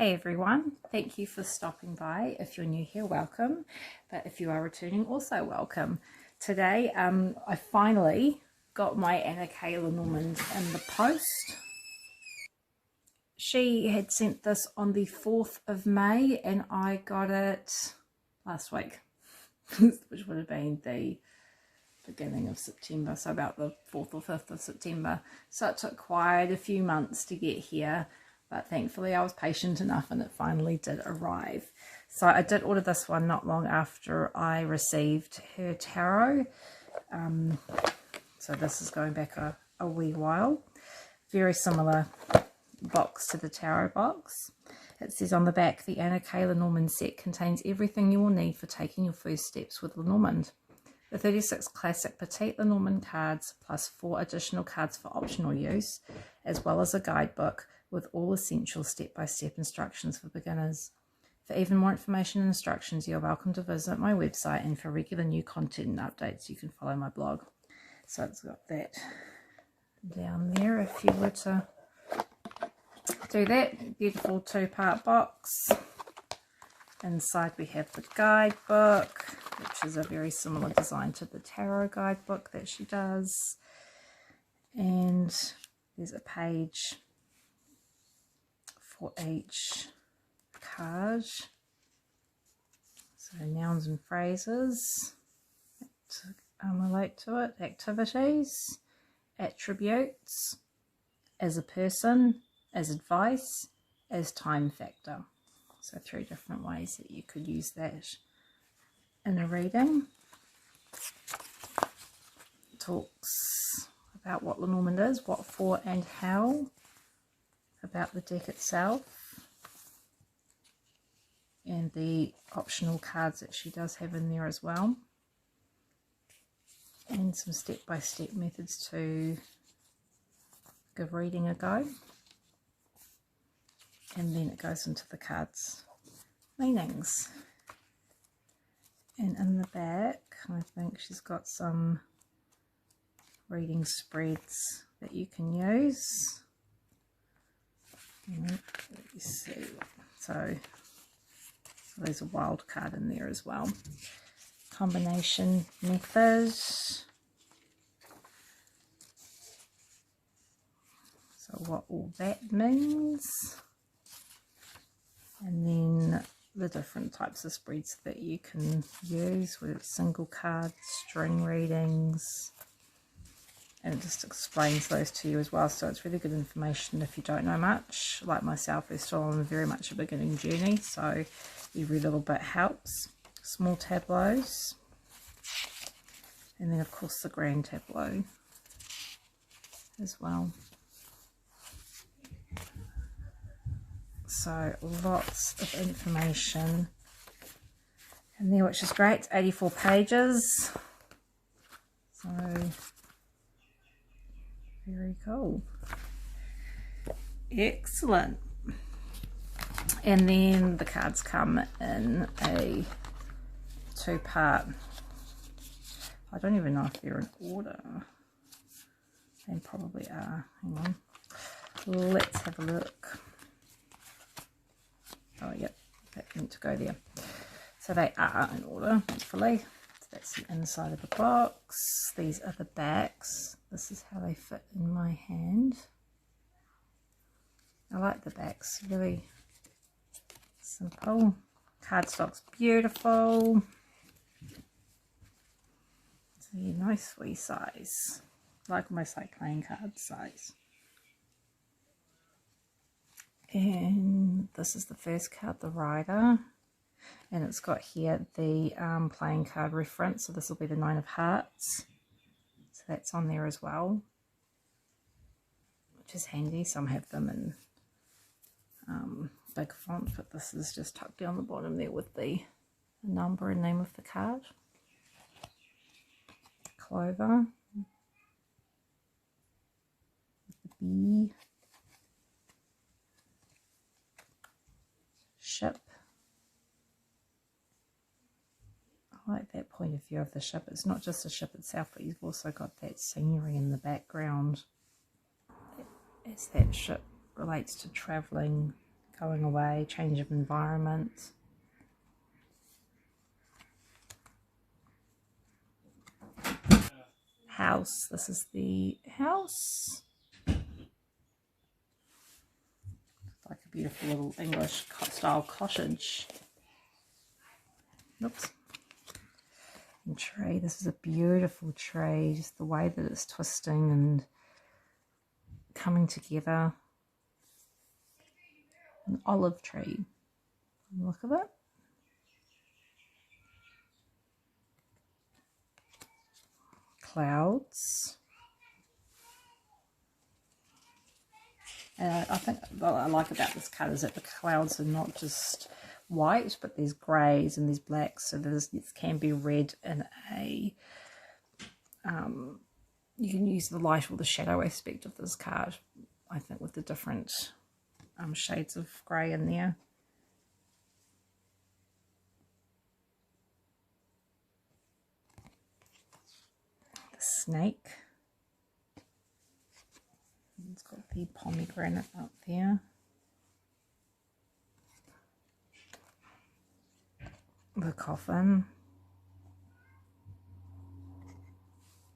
Hey everyone, thank you for stopping by. If you're new here, welcome, but if you are returning, also welcome. Today I finally got my Anna K Lenormand in the post. She had sent this on the 4th of May and I got it last week, which would have been the beginning of September, so about the 4th or 5th of September. So it took quite a few months to get here, but thankfully I was patient enough and it finally did arrive. So I did order this one not long after I received her tarot. So this is going back a wee while. Very similar box to the tarot box. It says on the back, the Anna K Lenormand set contains everything you will need for taking your first steps with Lenormand. The 36 classic Petite Lenormand cards plus 4 additional cards for optional use, as well as a guidebook with all essential step-by-step instructions for beginners. For even more information and instructions, you're welcome to visit my website, and for regular new content and updates, you can follow my blog. So it's got that down there if you were to do that. Beautiful 2-part box. Inside we have the guidebook, which is a very similar design to the tarot guidebook that she does. And there's a page for each card. So nouns and phrases that relate to it, activities, attributes, as a person, as advice, as time factor. So 3 different ways that you could use that in a reading. It talks about what Lenormand is, what for and how, about the deck itself, and the optional cards that she does have in there as well, and some step-by-step methods to give reading a go. And then it goes into the cards' meanings. And in the back, I think she's got some reading spreads that you can use. Let me see. So there's a wild card in there as well. Combination method. So what all that means. And then the different types of spreads that you can use, whether it's single cards, string readings, and it just explains those to you as well. So it's really good information if you don't know much. Like myself, we're still on very much a beginning journey, so every little bit helps. Small tableaus, and then of course the grand tableau as well. So lots of information in there, which is great. It's 84 pages. So very cool. Excellent. And then the cards come in a 2-part. I don't even know if they're in order. They probably are. Hang on. Let's have a look. Oh, yep, that meant to go there. So they are in order, hopefully. So that's the inside of the box. These are the backs. This is how they fit in my hand. I like the backs, really simple. Cardstock's beautiful. It's a nice wee size, like almost like playing card size. And this is the first card, the Rider, and it's got here the playing card reference, so this will be the 9 of Hearts, so that's on there as well, which is handy. Some have them in big font, but this is just tucked down the bottom there with the number and name of the card. Clover, the bee, ship. I like that point of view of the ship. It's not just the ship itself, but you've also got that scenery in the background as that ship relates to travelling, going away, change of environment. House. This is the house. Like a beautiful little English style cottage. Oops. And tray. This is a beautiful tray. Just the way that it's twisting and coming together. An olive tree. Look at it. Clouds. And I think what I like about this card is that the clouds are not just white, but there's greys and there's blacks. So this can be read in a, you can use the light or the shadow aspect of this card, I think, with the different shades of grey in there. The snake. It's got the pomegranate up there. The coffin.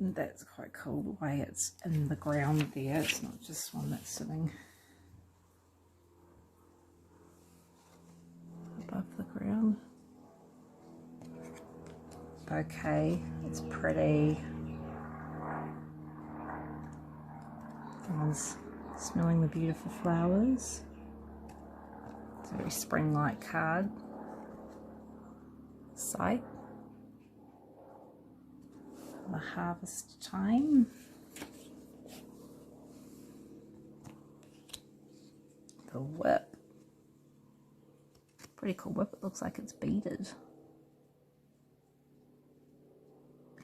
That's quite cool, the way it's in the ground there. It's not just one that's sitting above the ground. Bouquet. It's pretty. Someone's smelling the beautiful flowers. It's a very spring-like card. Scythe. The harvest time. The whip. Pretty cool whip. It looks like it's beaded.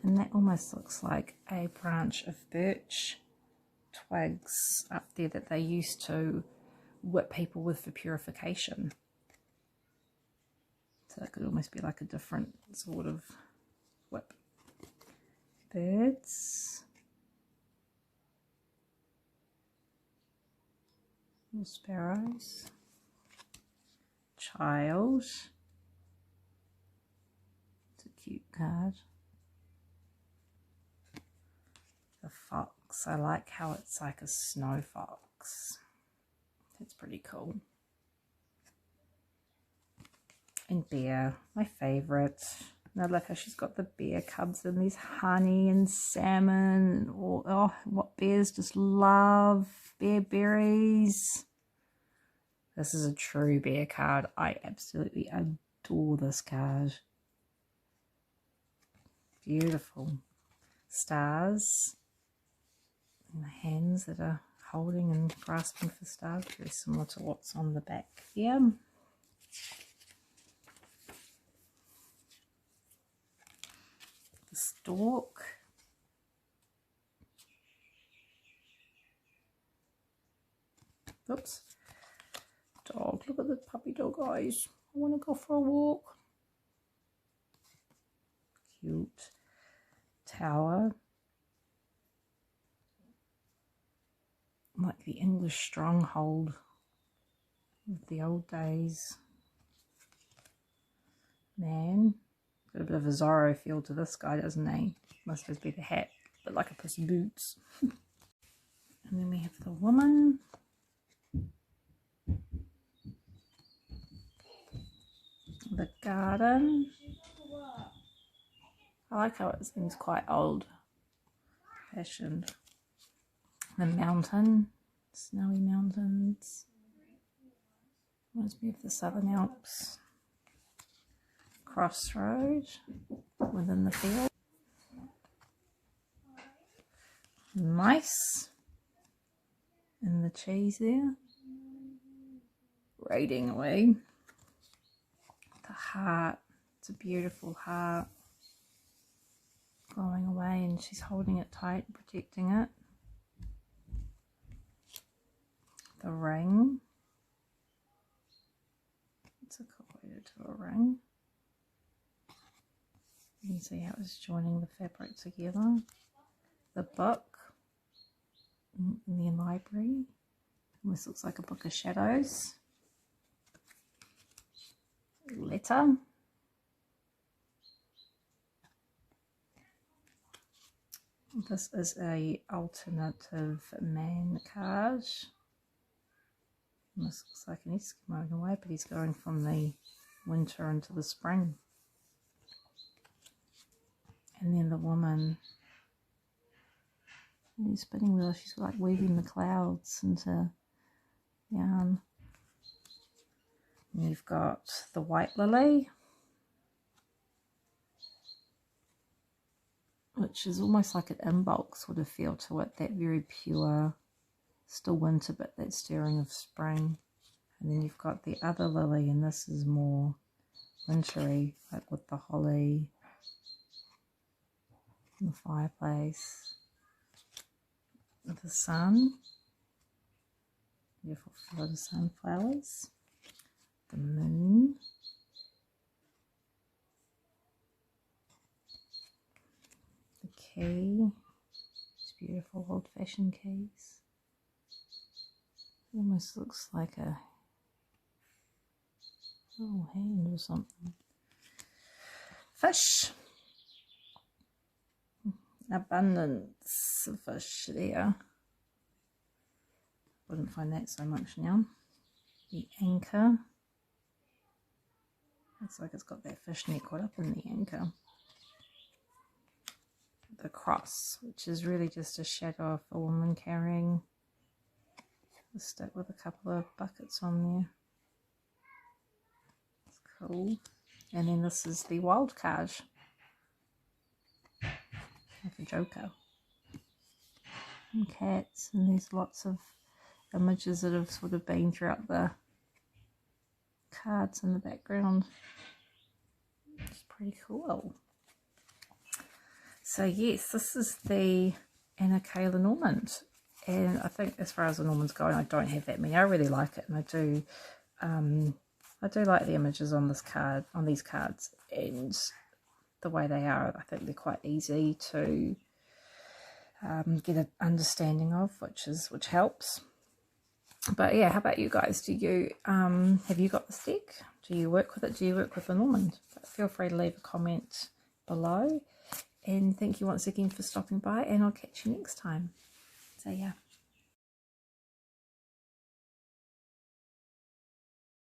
And that almost looks like a branch of birch twigs up there that they used to whip people with for purification. So that could almost be like a different sort of whip. Birds. Little sparrows. Child. It's a cute card. The fox. I like how it's like a snow fox. It's pretty cool. And bear, my favourite. And I love how she's got the bear cubs and there's honey and salmon and all. Oh, what bears just love. Bear berries. This is a true bear card. I absolutely adore this card. Beautiful. Stars. And the hands that are holding and grasping for stars. Very similar to what's on the back here. The stork. Oops. Dog. Look at the puppy dog eyes. I want to go for a walk. Cute. Tower. Like the English stronghold of the old days. Man. Got a bit of a Zorro feel to this guy, doesn't he? Must just be the hat, but like a pussy boots. And then we have the woman. The garden. I like how it seems quite old fashioned. The mountain. Snowy mountains. Reminds me of the Southern Alps. Crossroad within the field. Mice and the cheese there. Raiding away. The heart. It's a beautiful heart. Going away and she's holding it tight, protecting it. The ring. It's a cool way to do a ring. You can see how it's joining the fabric together. The book in the library. Almost looks like a book of shadows. letter. This is a alternative man card. And this looks like an Eskimo in a way, but he's going from the winter into the spring. And then the woman, she's spinning wheel, she's like weaving the clouds into yarn. And you've got the white lily, which is almost like an inbox sort of feel to it, that very pure, still winter, but that stirring of spring. And then you've got the other lily, and this is more wintry, like with the holly and the fireplace. The sun, beautiful flower of sunflowers. The moon. The key. These beautiful old-fashioned keys. It almost looks like a little hand or something. Fish. Abundance of fish there. Wouldn't find that so much now. The anchor. Looks like it's got that fish net caught up in the anchor. The cross, which is really just a shadow of a woman carrying a stick with a couple of buckets on there. It's cool. And then this is the wild card. Like a joker. And cats, and there's lots of images that have sort of been throughout the cards in the background. It's pretty cool. So yes, this is the K Lenormand, and I think as far as the Normans go, I don't have that many. I really like it, and I do like the images on this card, on these cards, and the way they are. I think they're quite easy to get an understanding of, which helps. But yeah, how about you guys? Do you have you got this deck? Do you work with it? Do you work with the Normand? Feel free to leave a comment below. And thank you once again for stopping by, and I'll catch you next time. So yeah.